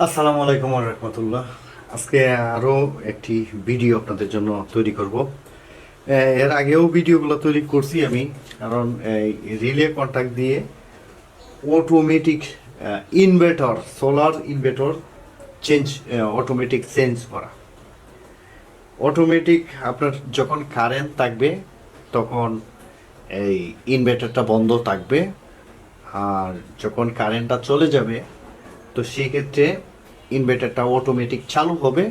আসসালামু আলাইকুম ওয়া রাহমাতুল্লাহ। আজকে আরও একটি ভিডিও আপনাদের জন্য তৈরি করব। এর আগেও ভিডিওগুলো তৈরি করছি আমি, কারণ এই রিলে কন্ট্যাক্ট দিয়ে automatic inverter, solar inverter change, automatic change করা। অটোমেটিক আপনার যখন কারেন্ট থাকবে তখন এই ইনভার্টারটা বন্ধ থাকবে, আর যখন কারেন্টটা চলে যাবে তো সেক্ষেত্রে ইনভার্টারটা অটোমেটিক চালু হবে।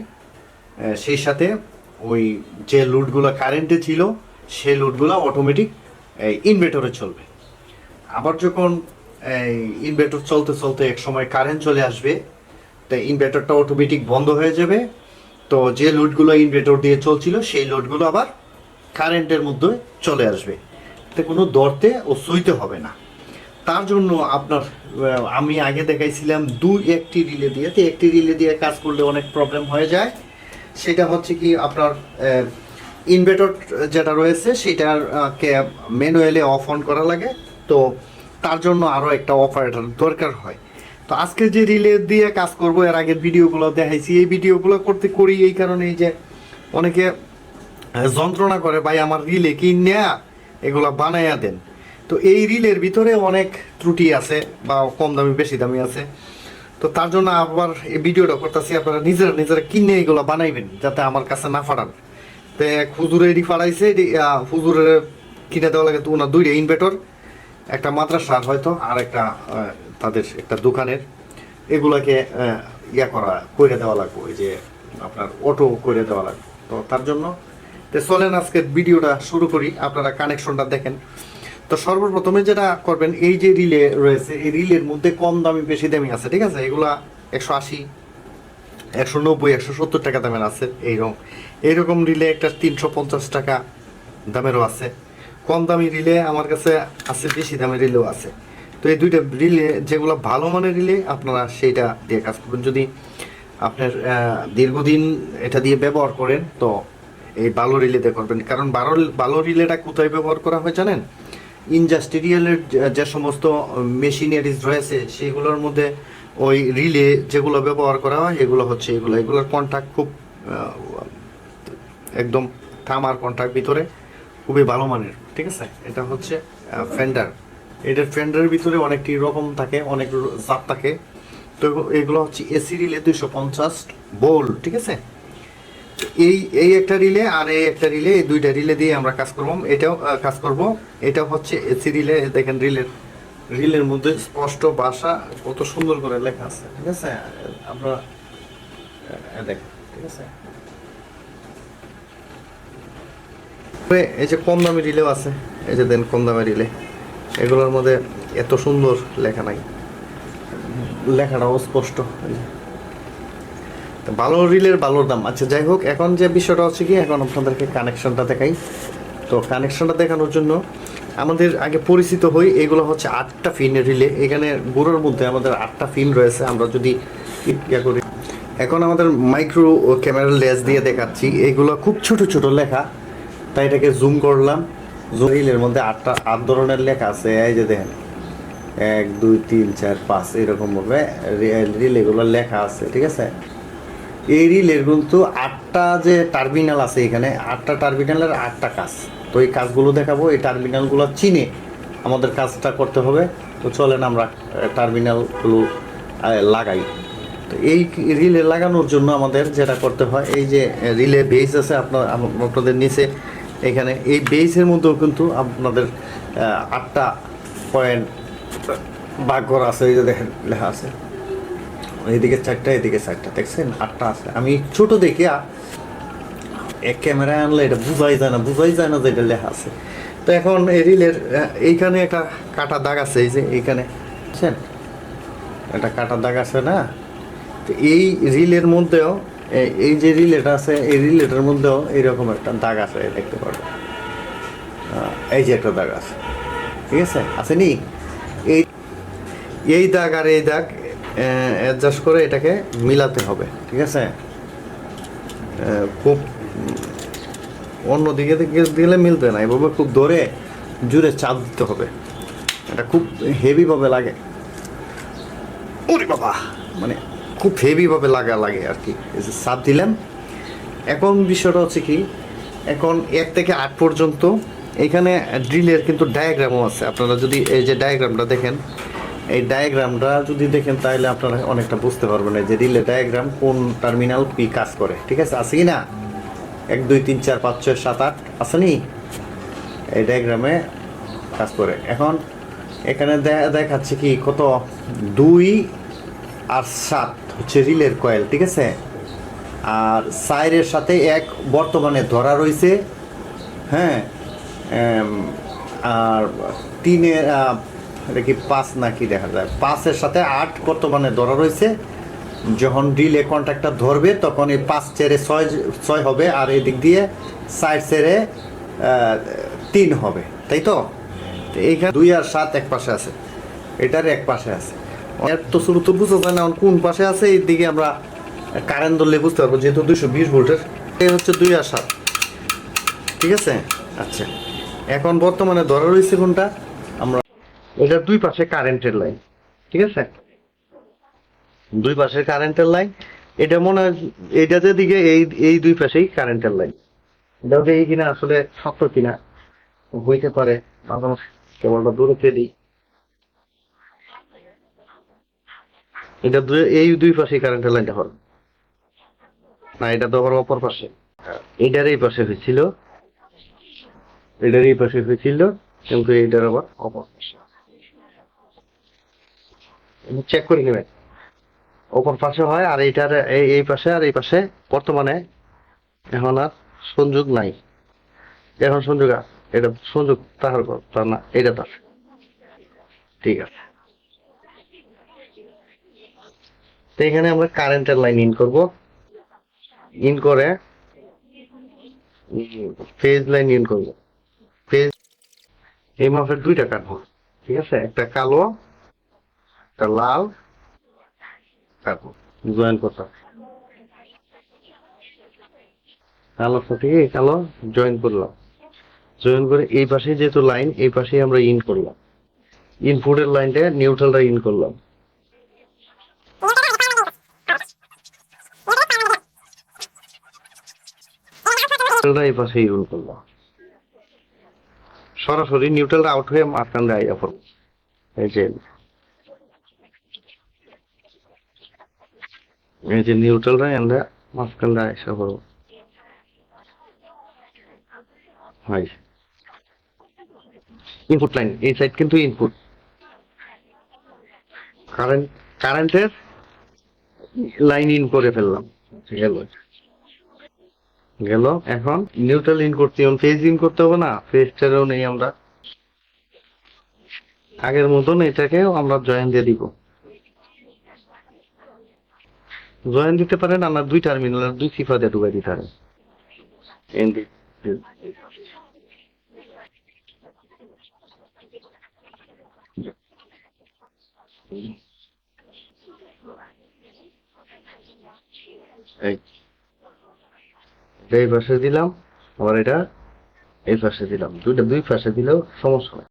সেই সাথে ওই যে লোডগুলো কারেন্টে ছিল সেই লোডগুলো অটোমেটিক ইনভার্টারে চলবে। আবার যখন এই ইনভার্টার চলতে চলতে এক সময় কারেন্ট চলে আসবে, তাই ইনভার্টারটা অটোমেটিক বন্ধ হয়ে যাবে। তো যে লোডগুলো ইনভার্টার দিয়ে চলছিল সেই লোডগুলো আবার কারেন্টের মধ্যে চলে আসবে, এতে কোনো ধরতে ও সইতে হবে না। তার জন্য আপনার আমি আগে দেখাইছিলাম একটি রিলে দিয়ে, তো একটি রিলে দিয়ে কাজ করলে অনেক প্রবলেম হয়ে যায়। সেটা হচ্ছে কি, আপনার ইনভার্টার যেটা রয়েছে সেটার কে ম্যানুয়ালি অফ অন করা লাগে। তো তার জন্য আরও একটা অপারেটর দরকার হয়। তো আজকে যে রিলে দিয়ে কাজ করব, এর আগের ভিডিওগুলো দেখাইছি, এই ভিডিওগুলো করি এই কারণেই যে অনেকে যন্ত্রণা করে, ভাই আমার রিলে কিনে এগুলো বানাইয়া দেন। তো এই রিলের ভিতরে অনেক ত্রুটি আছে, বা কম দামি বেশি দামি আছে। তো তার জন্য আবার এই ভিডিওটা করতেছি, আপনারা নিজেরা কিনে এগুলো বানাইবেন যাতে আমার কাছে না ফাটান। তো এক হুজুরে এটি ফাটাইছে, হুজুরের কিনে দেওয়া লাগে তো ওনার দুইটা ইনভার্টার, একটা মাদ্রাসার হয়তো আর একটা তাদের একটা দোকানের, এগুলাকে করে দেওয়া লাগবে, ওই যে আপনার অটো করে দেওয়া লাগবে। তো তার জন্য তো চলেন আজকে ভিডিওটা শুরু করি, আপনারা কানেকশনটা দেখেন। তো সর্বপ্রথমে যেটা করবেন, এই যে রিলে রয়েছে এই রিলের মধ্যে কম দামি বেশি দামি আছে, ঠিক আছে? এগুলা 180, 190, 170 টাকা দামের আছে। এইরকম রিলে একটা 350 টাকা দামেরও আছে। কম দামি রিলে আমার কাছে আছে, বেশি দামের রিলেও আছে। তো এই দুইটা রিলে যেগুলো ভালো মানের রিলে, আপনারা সেইটা দিয়ে কাজ করবেন। যদি আপনার দীর্ঘদিন এটা দিয়ে ব্যবহার করেন তো এই ভালো রিলেতে করবেন। কারণ ভালো রিলেটা কোথায় ব্যবহার করা হয় জানেন? ইন্ডাস্ট্রিয়ালের যে সমস্ত মেশিনারিজ রয়েছে সেগুলোর মধ্যে ওই রিলে যেগুলো ব্যবহার করা হয় এগুলোর কন্ট্যাক্ট খুব একদম তামার কন্ট্যাক্ট ভিতরে খুবই ভালো মানের, ঠিক আছে? এটা হচ্ছে ফেন্ডার। এটার ফেন্ডারের ভিতরে অনেকটি রকম থাকে, অনেক জাত থাকে। তো এগুলো হচ্ছে এসি রিলে 250 ভোল্ট, ঠিক আছে? এই একটা রিলে আর এই একটা রিলে, এই দুইটা রিলে দিয়ে আমরা কাজ করব। এটাও হচ্ছে এসি রিলে। দেখেন রিলের মধ্যে স্পষ্ট ভাষা কত সুন্দর করে লেখা আছে, ঠিক আছে? আপনারা দেখেন, ঠিক আছে? এই যে কম দামি রিলেও আছে, এই যে দেন কম দামি রিলে, এগুলোর মধ্যে এত সুন্দর লেখা নাই, লেখাটাও স্পষ্ট। ভালো রিলের ভালোর দাম। আচ্ছা, যাই হোক, এখন যে বিষয়টা হচ্ছে কি, এখন আপনাদেরকে কানেকশনটা দেখাই। তো কানেকশনটা দেখানোর জন্য আমাদের আগে পরিচিত হই। এগুলো হচ্ছে 8টা পিনের রিলে। এখানে গুঁড়োর মধ্যে আমাদের 8টা পিন রয়েছে। আমরা যদি করি, এখন আমাদের মাইক্রো ক্যামেরার লেন্স দিয়ে দেখাচ্ছি। এগুলো খুব ছোট ছোট লেখা, তাই এটাকে জুম করলাম। রিলের মধ্যে 8 ধরনের লেখা আছে। এই যে দেখেন, 1 2 3 4 5 এরকমভাবে রিলেগুলো লেখা আছে, ঠিক আছে? এই রিলের কিন্তু 8টা যে টার্মিনাল আছে, এখানে 8টা টার্মিনালের 8টা কাজ। তো এই কাজগুলো দেখাবো। এই টার্মিনালগুলো চিনে আমাদের কাজটা করতে হবে। তো চলেন আমরা টার্মিনালগুলো লাগাই। তো এই রিলে লাগানোর জন্য আমাদের যেটা করতে হয়, এই যে রিলে বেস আছে আপনাদের নিচে, এখানে এই বেসের মধ্যেও কিন্তু আপনাদের 8টা পয়েন্ট ভাগ করা আছে। এই যে দেখেন লেখা আছে, এইদিকে 4টা, এদিকে 4টা, দেখছেন? 8টা আছে। আমি ছোট দেখে এক ক্যামেরায় আনলে এটা বুঝাই যায় না যে এটা লেখা আছে। তো এখন এই রিলের এইখানে একটা কাটা দাগ আছে, এই যে এইখানে, বুঝছেন? একটা কাটা দাগ আছে না? তো এই রিলের মধ্যেও, এই যে রিলেটা আছে এই রিলেটার মধ্যেও এইরকম একটা দাগ আছে, দেখতে পারবেন। এই যে একটা দাগ আছে, ঠিক আছে? আসেনি? এই দাগ আর এই দাগ অ্যাডজাস্ট করে এটাকে মিলাতে হবে, ঠিক আছে? খুব অন্য দিকে দিলে মিলবে না, এভাবে খুব ধরে জুড়ে চাপ দিতে হবে। এটা খুব হেভিভাবে লাগে, ওরে বাবা, মানে খুব হেভি ভাবে লাগে আর কি। এই যে চাপ দিলাম। এখন বিষয়টা হচ্ছে কি, এখন 1 থেকে 8 পর্যন্ত এখানে ড্রিলের কিন্তু ডায়াগ্রামও আছে। আপনারা যদি এই যে ডায়াগ্রামটা দেখেন, এই ডায়াগ্রামটা যদি দেখেন তাহলে আপনারা অনেকটা বুঝতে পারবেন এই যে রিলে ডায়াগ্রাম কোন টার্মিনাল কি কাজ করে। ঠিক আছে, আছে কি না? 1 2 3 4 5 6 7 8 আছে নি? এই ডায়াগ্রামে কাজ করে। এখন এখানে দেখাচ্ছে কি কত 2 আর 7 হচ্ছে রিলের কয়েল। ঠিক আছে, আর 4-এর সাথে 1 বর্তমানে ধরা রয়েছে। হ্যাঁ, আর 3-এর এটা কি 5 নাকি দেখা যায়, 5-এর সাথে 8 বর্তমানে ধরা রয়েছে। যখন রিলে কন্ট্যাক্টটা ধরবে তখন এই 5 ছেড়ে 6 হবে, আর এদিক দিয়ে 4 ছেড়ে 3 হবে, তাই তো? এইখানে 2 আর 7 এক পাশে আছে, এটার এক পাশে আছে। এত শুরু তো বুঝতে যায় না কোন পাশে আছে। এই দিকে আমরা কারেন্ট ধরলে বুঝতে পারবো, যেহেতু 220 ভোল্টের। এই হচ্ছে 2 আর 7। ঠিক আছে, আচ্ছা। এখন বর্তমানে ধরা রয়েছে কোনটা, আমরা এটার 2 পাশে কারেন্টের লাইন। ঠিক আছে, 2 পাশে কারেন্টের লাইন। এটা মনে হয় এইটা যেদিকে এই 2 পাশেই কারেন্টের লাইন। এটাও দেখি কিনা আসলে সত্য কিনা, হইতে পারে। কেবলটা দূরে দিই। এটা এই 2 পাশেই কারেন্টের লাইনটা হল না, এটা তো আবার অপর পাশে। এটার এই পাশে হয়েছিল, এটার এই পাশে হয়েছিল, কিন্তু এইটার আবার অপর পাশে। চেক করে নেবেন, অপর পাশে হয়। আর এইটার এই পাশে আর এই পাশে বর্তমানে এখন আর সংযোগ নাই। এখন সংযোগ আছে, এটা সংযোগ তাহার তা না, এটা তার। ঠিক আছে, তো এখানে আমরা কারেন্টের লাইন ইন করব। ইন করে ফেজ লাইন ইন করব। ফেজ এই মাপের 2টা কাটবো। ঠিক আছে, একটা কালো, একটা লাল কাটবো, জয়েন করতাম। কালো সাথে কালো জয়েন করলাম। জয়েন করে এই পাশে যেহেতু লাইন, এই পাশে আমরা ইন করলাম। ইনপুটের লাইনটা নিউট্রালটা ইন করলাম। এই পাশে ইন করলাম। সরাসরি নিউট্রালটা আউট হয়ে মাঝখান দিয়ে আইয়া পড়বো। এই যে নিউট্রালটা আমরা মাঝখান দিয়ে আইসা পড়বো। হয় ইনপুট লাইন, এই সাইড কিন্তু ইনপুট কারেন্ট, কারেন্টের লাইন ইন করে ফেললাম। গেল, গেল। এখন নিউট্রাল ইন করতে, ফেজ ইন করতে হবে না, ফেজটারও নেই আমরা। আগের মতন এটাকেও আমরা জয়েন দিয়ে দিব। জয়েন দিতে পারেন, আমরা 2 টার্মিনাল 2 চিপা দিয়ে ঢুকাই দিতে পারেন। এই এই পাশে দিলাম, আবার এটা এই পাশে দিলাম। 2 পাশে দিলেও সমস্যা নাই,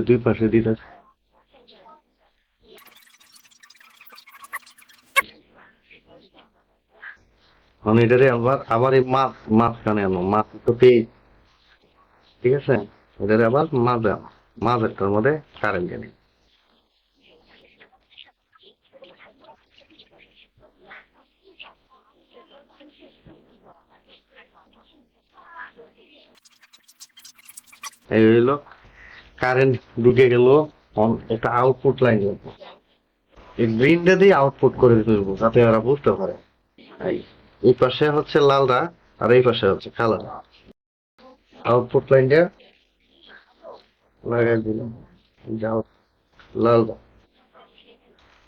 2 পাশে দিতে। মানে এটারে আবার আবার এই মাঝখানে আনো, মাছ তো পেয়ে। ঠিক আছে, এটারে আবার মাঝে আনো, মাঝেরটার মধ্যে কারেন্ট জানি। এই হইলো কারেন্ট ঢুকে গেল। একটা আউটপুট লাইন করবো, এই গ্রিনটা দিয়ে আউটপুট করে তুলবো যাতে ওরা বুঝতে পারে। এই পাশে হচ্ছে লালরা, আর এই পাশে হচ্ছে কালোরা। আউটপুট লাইনটা লাগাই দিলাম, যাও লালরা।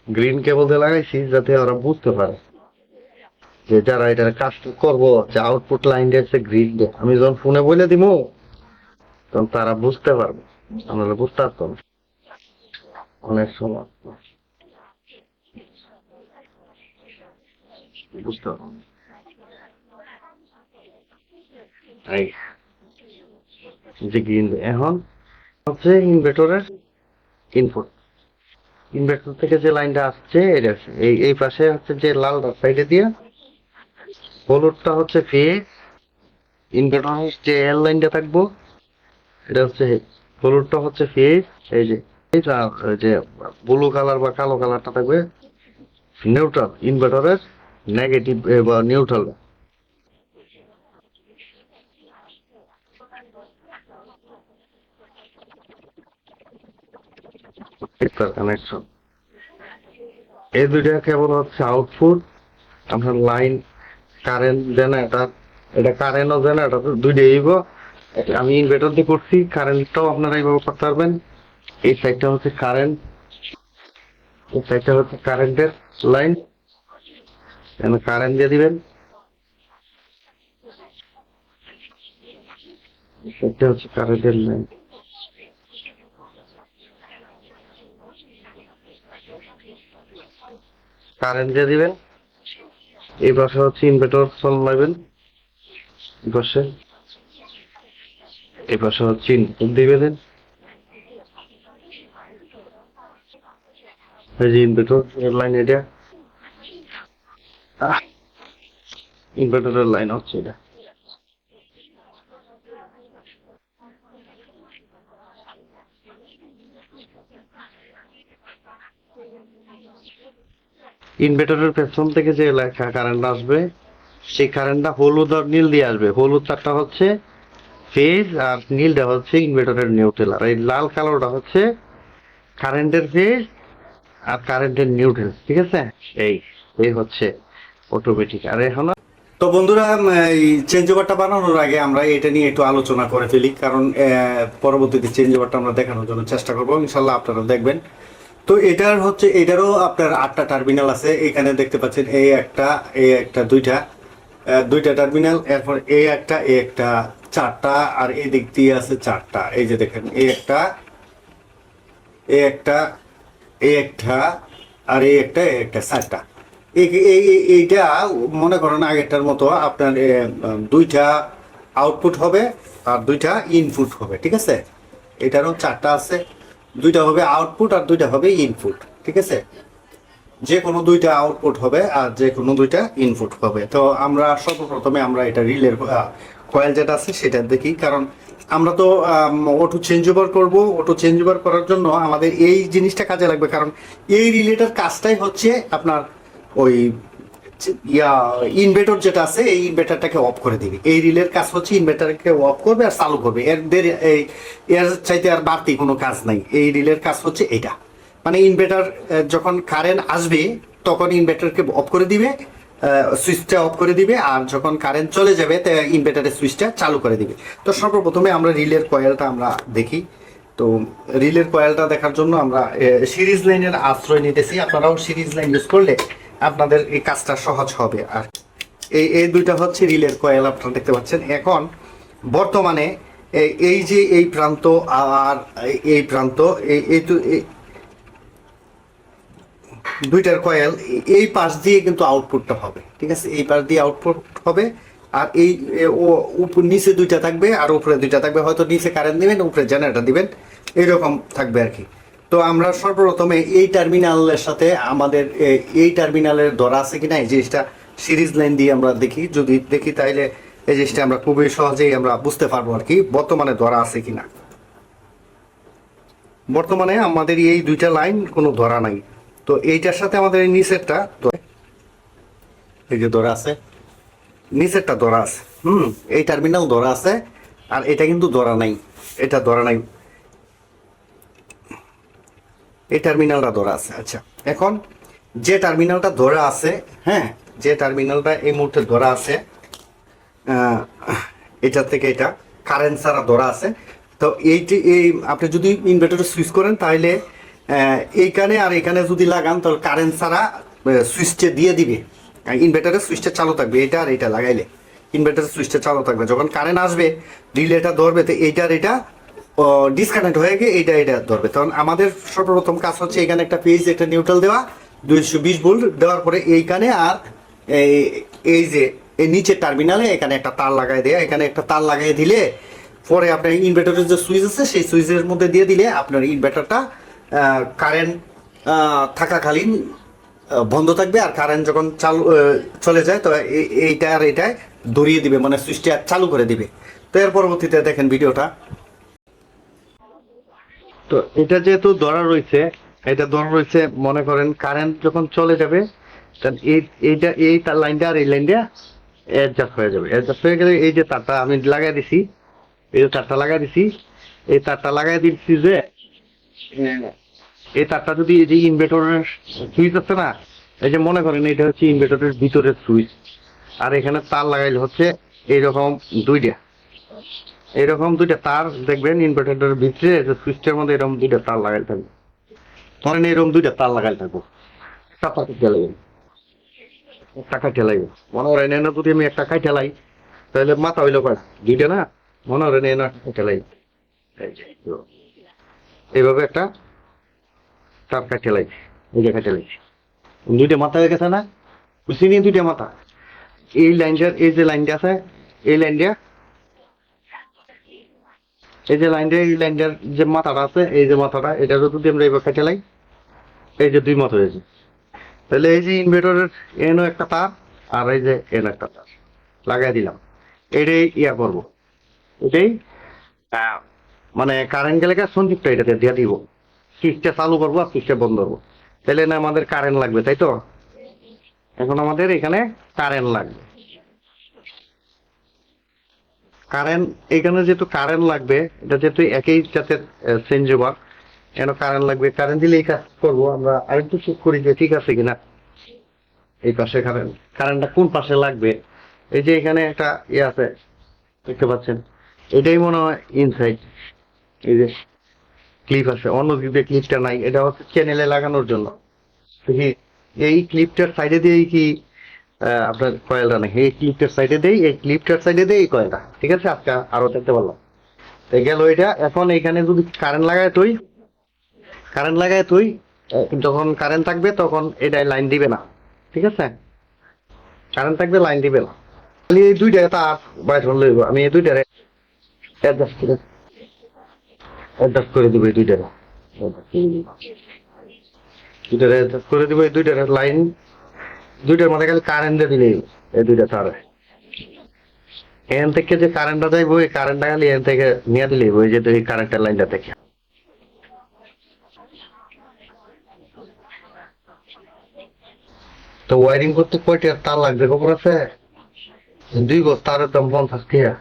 গ্রিন কেবল দিয়ে লাগাইছি যাতে ওরা বুঝতে পারে যে যারা এটার কাজ করবো, যে আউটপুট লাইন দিয়ে গ্রিন দিয়ে আমি যখন ফোনে বলে দিব তখন তারা বুঝতে পারবে। আমরা বুঝতে পারতাম অনেক সময়, বুঝতে পারতাম। এই যে গ্রিন এখন হচ্ছে ইনভার্টারের ইনপুট। ইনভার্টার থেকে যে লাইনটা আসছে এটা এই এই পাশে হচ্ছে যে লাল সাইডে দিয়ে, হলুদটা হচ্ছে ফেজ। ইনভার্টারের যে এল লাইনটা থাকবো এটা হচ্ছে, হলুদটা হচ্ছে ফেজ। এই যে এইটা যে ব্লু কালার বা কালো কালারটা থাকবে নিউট্রাল, ইনভার্টারের নেগেটিভ বা নিউট্রাল কানেকশন। এই দুইটা কেবল হচ্ছে আউটপুট। আপনার লাইন কারেন্ট জেনারেটর, এটা কারেন্টও জেনারেটর দুইটাই হইব। আমি ইনভার্টার দিয়ে করছি, কারেন্টটাও আপনারা এইভাবে করতে পারবেন। এই সাইডটা হচ্ছে কারেন্ট, এই সাইডটা হচ্ছে কারেন্টের লাইন, কারেন্ট দিয়ে দিবেন। এটা হচ্ছে কারেন্টের লাইন, কারেন্ট দিয়ে দিবেন। এই পাশে হচ্ছে ইনভার্টার চালাবেন, এই পাশে, এই পাশে হচ্ছে ইনপুট দিবেন। এই যে ইনভার্টার লাইন, এটা ইনভার্টারের লাইন হচ্ছে এটা। ইনভার্টারের পেছন থেকে যে লেখা কারেন্ট আসবে, সেই কারেন্টটা হলুদ আর নীল দিয়ে আসবে। হলুদ তারটা হচ্ছে ফেজ আর নীলটা হচ্ছে ইনভার্টারের নিউট্রাল, আর এই লাল কালোটা হচ্ছে কারেন্টের ফেজ আর কারেন্টের নিউট্রাল। ঠিক আছে, এই এই হচ্ছে অটোমেটিক। আর এখন তো বন্ধুরা, এই চেঞ্জ ওভারটা বানানোর আগে আমরা এটা নিয়ে একটু আলোচনা করে ফেলি, কারণ পরবর্তীতে চেঞ্জ ওভারটা আমরা দেখানোর জন্য চেষ্টা করবো, ইনশাল্লাহ আপনারা দেখবেন। তো এটার হচ্ছে, এটারও আপনার 8টা টার্মিনাল আছে। এখানে দেখতে পাচ্ছেন এই একটা, এই একটা, দুইটা, দুইটা টার্মিনাল। এরপর এই একটা, এই একটা, 4টা, আর এই দিক দিয়ে আছে 4টা। এই যে দেখেন, এই একটা, এই একটা, এই একটা, আর এই একটা, এই একটা, 4টা। এইটা মনে করেন আগেরটার মতো আপনার দুইটা আউটপুট হবে আর দুইটা ইনপুট হবে। ঠিক আছে, এটারও 4টা আছে, দুইটা হবে আউটপুট আর দুইটা হবে ইনপুট। ঠিক আছে, যে কোনো দুইটা আউটপুট হবে আর যে কোনো দুইটা ইনপুট হবে। তো আমরা সর্বপ্রথমে আমরা এটা রিলের কয়েল যেটা আছে সেটা দেখি, কারণ আমরা তো অটো চেঞ্জ ওভার করবো। অটো চেঞ্জ ওভার করার জন্য আমাদের এই জিনিসটা কাজে লাগবে, কারণ এই রিলেটার কাজটাই হচ্ছে আপনার ওই ইনভার্টার যেটা আছে এই ইনভার্টারটাকে অফ করে দিবে। এই রিলের কাজ হচ্ছে ইনভার্টারকে অফ করবে আর চালু করবে, এর চাইতে আর বাড়তি কোনো কাজ নাই। এই রিলের কাজ হচ্ছে এটা, মানে ইনভার্টার যখন কারেন্ট আসবে তখন ইনভার্টারকে অফ করে দিবে, সুইচটা অফ করে দিবে, আর যখন কারেন্ট চলে যাবে ইনভার্টারের সুইচটা চালু করে দিবে। তো সর্বপ্রথমে আমরা রিলের কয়েলটা আমরা দেখি। তো রিলের কয়েলটা দেখার জন্য আমরা সিরিজ লাইনের আশ্রয় নিতেছি। আপনারাও সিরিজ লাইন ইউজ করলে আপনাদের এই কাজটা সহজ হবে। আর এই দুইটা হচ্ছে রিলের কয়েল, আপনারা দেখতে পাচ্ছেন। এখন বর্তমানে এই যে এই প্রান্ত আর এই প্রান্ত, এই তো দুইটার কয়েল এই পাশ দিয়ে কিন্তু আউটপুটটা হবে। ঠিক আছে, এই পাশ দিয়ে আউটপুট হবে, আর এই উপর নিচে দুইটা থাকবে আর উপরে দুইটা থাকবে। হয়তো নিচে কারেন্ট দিবেন, উপরে জেনারেটর দিবেন, এইরকম থাকবে আর কি। তো আমরা সর্বপ্রথমে এই টার্মিনালের সাথে আমাদের এই টার্মিনালের ধরা আছে কিনা এই জিনিসটা সিরিজ লাইন দিয়ে আমরা দেখি। যদি দেখি তাহলে এই জিনিসটা আমরা খুবই সহজেই আমরা বুঝতে পারবো আর কি বর্তমানে ধরা আছে কিনা। বর্তমানে আমাদের এই দুইটা লাইন কোনো ধরা নাই। তো এইটার সাথে আমাদের এই নিচেরটা, এই যে ধরা আছে, নিচেরটা ধরা আছে, এই টার্মিনাল ধরা আছে, আর এটা কিন্তু ধরা নাই, এটা ধরা নাই, এই টার্মিনালটা ধরা আছে। আচ্ছা, এখন যে টার্মিনালটা ধরা আছে, হ্যাঁ, যে টার্মিনালটা এই মুহূর্তে ধরা আছে, এটা থেকে এটা কারেন্ট ছাড়া ধরা আছে। তো এইটি এই আপনি যদি ইনভার্টারে সুইচ করেন তাহলে এইখানে আর এখানে যদি লাগান তাহলে কারেন্ট ছাড়া সুইচটা দিয়ে দিবে, ইনভার্টারের সুইচটা চালু থাকবে। এটা আর এটা লাগাইলে ইনভার্টারের সুইচটা চালু থাকবে। যখন কারেন্ট আসবে রিলেটা ধরবে, তো এইটার এটা ডিসকানেক্ট হয়ে গিয়ে এটা ধরবে। তখন আমাদের সর্বপ্রথম কাজ হচ্ছে এখানে একটা পেজ, একটা নিউট্রাল দেওয়া, 220 ভোল্ট দেওয়ার পরে এইখানে আর এই যে এই নিচের টার্মিনালে এখানে একটা তার লাগাই দেয়া, এখানে একটা তার লাগাই দিলে পরে আপনার ইনভার্টারের যে সুইচ আছে সেই সুইচের মধ্যে দিয়ে দিলে আপনার ইনভার্টারটা কারেন্ট থাকাকালীন বন্ধ থাকবে, আর কারেন্ট যখন চালু চলে যায় তো এইটা আর এইটায় ধরিয়ে দিবে, মানে সুইচটা চালু করে দিবে। তো এর পরবর্তীতে দেখেন ভিডিওটা। তো এটা যেহেতু ধরা রয়েছে, এটা ধরা রয়েছে, মনে করেন কারেন্ট যখন চলে যাবে তখন এইটা এই তার লাইনটা আর এই লাইনটা অ্যাডজাস্ট হয়ে যাবে। অ্যাডজাস্ট হয়ে গেলে এই যে তারটা আমি লাগাই দিছি, এই যে তারটা লাগাই দিছি, এই তারটা লাগাই দিচ্ছি যে এই তারটা যদি এই যে ইনভার্টারের সুইচ আছে না, এই যে মনে করেন এটা হচ্ছে ইনভার্টারের ভিতরের সুইচ, আর এখানে তার লাগাইলে হচ্ছে এইরকম দুইটা, এরকম দুইটা তার দেখবেন ইনভার্টারের ভিতরে সুইচটার মধ্যে এরকম দুইটা তার লাগাই থাকবে। ধরেন এরকম দুইটা তার লাগাই থাকবো, একটা কাটে লাগবে, একটা কাটে লাগবে। মনে করেন এনে যদি আমি একটা কাটে লাই তাহলে মাথা হইলো কয় দুইটা না, মনে করেন এনে একটা কাটে লাই, এইভাবে একটা তার কাটে লাই, এই যে কাটে লাই, দুইটা মাথা হয়ে গেছে না, বুঝছি নিয়ে দুইটা মাথা। এই লাইনটার এই যে লাইনটা আছে, এই লাইনটা, এই যে লাইনটা, এই লাইনটার যে মাথাটা আছে, এই যে মাথাটা, এটা যদি আমরা এইভাবে কাটে লাই, এই যে দুই মাথা হয়েছে। তাহলে এই যে ইনভার্টারের এনও একটা তার আর এই যে এন একটা তার লাগাই দিলাম, এটাই ইয়া করবো, এটাই মানে কারেন্ট গেলে সংযুক্ত এটাতে দিয়ে দিব, সুইচটা চালু করবো আর সুইচটা বন্ধ করবো। তাহলে না আমাদের কারেন্ট লাগবে, তাই তো? এখন আমাদের এখানে কারেন্ট লাগবে, কারেন্ট এখানে যেহেতু কারেন্ট লাগবে, এটা যেহেতু একই জাতের চেঞ্জ ওভার, কেন কারেন্ট লাগবে, কারেন্ট দিলে এই কাজ করবো। আমরা আরেকটু চেক করি যে ঠিক আছে কিনা। এই পাশে কারেন্টটা কোন পাশে লাগবে, এই যে এখানে একটা ইয়ে আছে দেখতে পাচ্ছেন, এটাই মনে হয় ইনসাইড, এই যে ক্লিপ আছে, অন্য দিক দিয়ে ক্লিপটা নাই, এটা হচ্ছে চ্যানেলে লাগানোর জন্য। দেখি এই ক্লিপটার সাইডে দিয়েই কি আপনার কয়েলটা নেই, এই ক্লিপটার সাইডে দেই, এই ক্লিপটার সাইডে দেই এই কয়েলটা, ঠিক আছে? আজকে আরো দেখতে পারলাম। তো গেল এটা। এখন এখানে যদি কারেন্ট লাগায় তুই যখন কারেন্ট থাকবে তখন এটাই লাইন দিবে না, ঠিক আছে? কারেন্ট থাকবে লাইন দিবে না, খালি এই দুইটা তার বাইর হলে হইব। আমি এই দুইটারে অ্যাডজাস্ট করে দিব, এই দুইটারে অ্যাডজাস্ট করে দিব, এই দুইটারে লাইন, দুইটার মধ্যে খালি কারেন্ট দিয়ে দিলেই এই দুইটা তারে এখান থেকে যে কারেন্টটা যাইবো, এই কারেন্টটা খালি এখান থেকে নিয়ে দিলেই ওই যে এই কারেন্টের লাইনটা থেকে। তো ওয়ারিং করতে কয়টা তার লাগবে খবর আছে? 2 গজ তারের দাম 50 টাকা,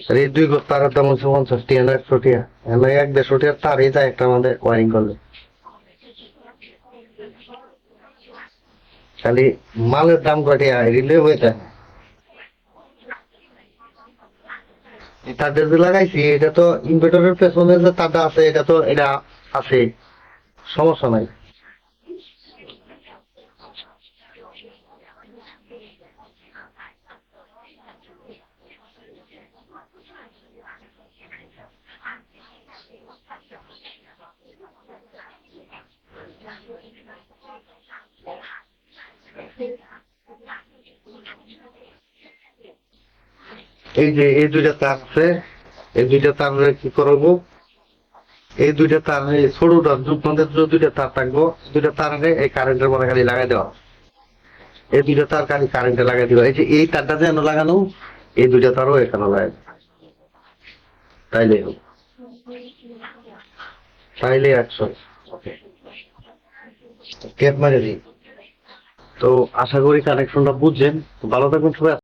আর এই 2 গজ তারের দাম হচ্ছে 50 টাকা না 100 টাকা। এমন 1-150 টাকার তারই যায় একটা আমাদের ওয়ারিং করলে। খালি মালের দাম কয়টা রিলে হয়ে যায়। এই তারটা যে লাগাইছি এটা তো ইনভার্টারের পেছনে যে তারটা আছে এটা তো এটা আছে, সমস্যা নাই। এই যে এই দুইটা তার আছে, এই দুইটা তার কি করবো, এই দুইটা তার ছোটটা যুগ্মদের যে দুইটা তার থাকবো, দুইটা তার এই কারেন্টের মধ্যে খালি লাগাই দেওয়া, এই দুইটা তার খালি কারেন্টে লাগাই দিবা। এই যে এই তারটা যেন লাগানো, এই দুইটা তারও এখানে লাগাই দিবা। তাইলে হবে, তাইলে 100 ক্যাপ মারে দিই। তো আশা করি কানেকশনটা বুঝছেন। ভালো থাকবেন সবাই।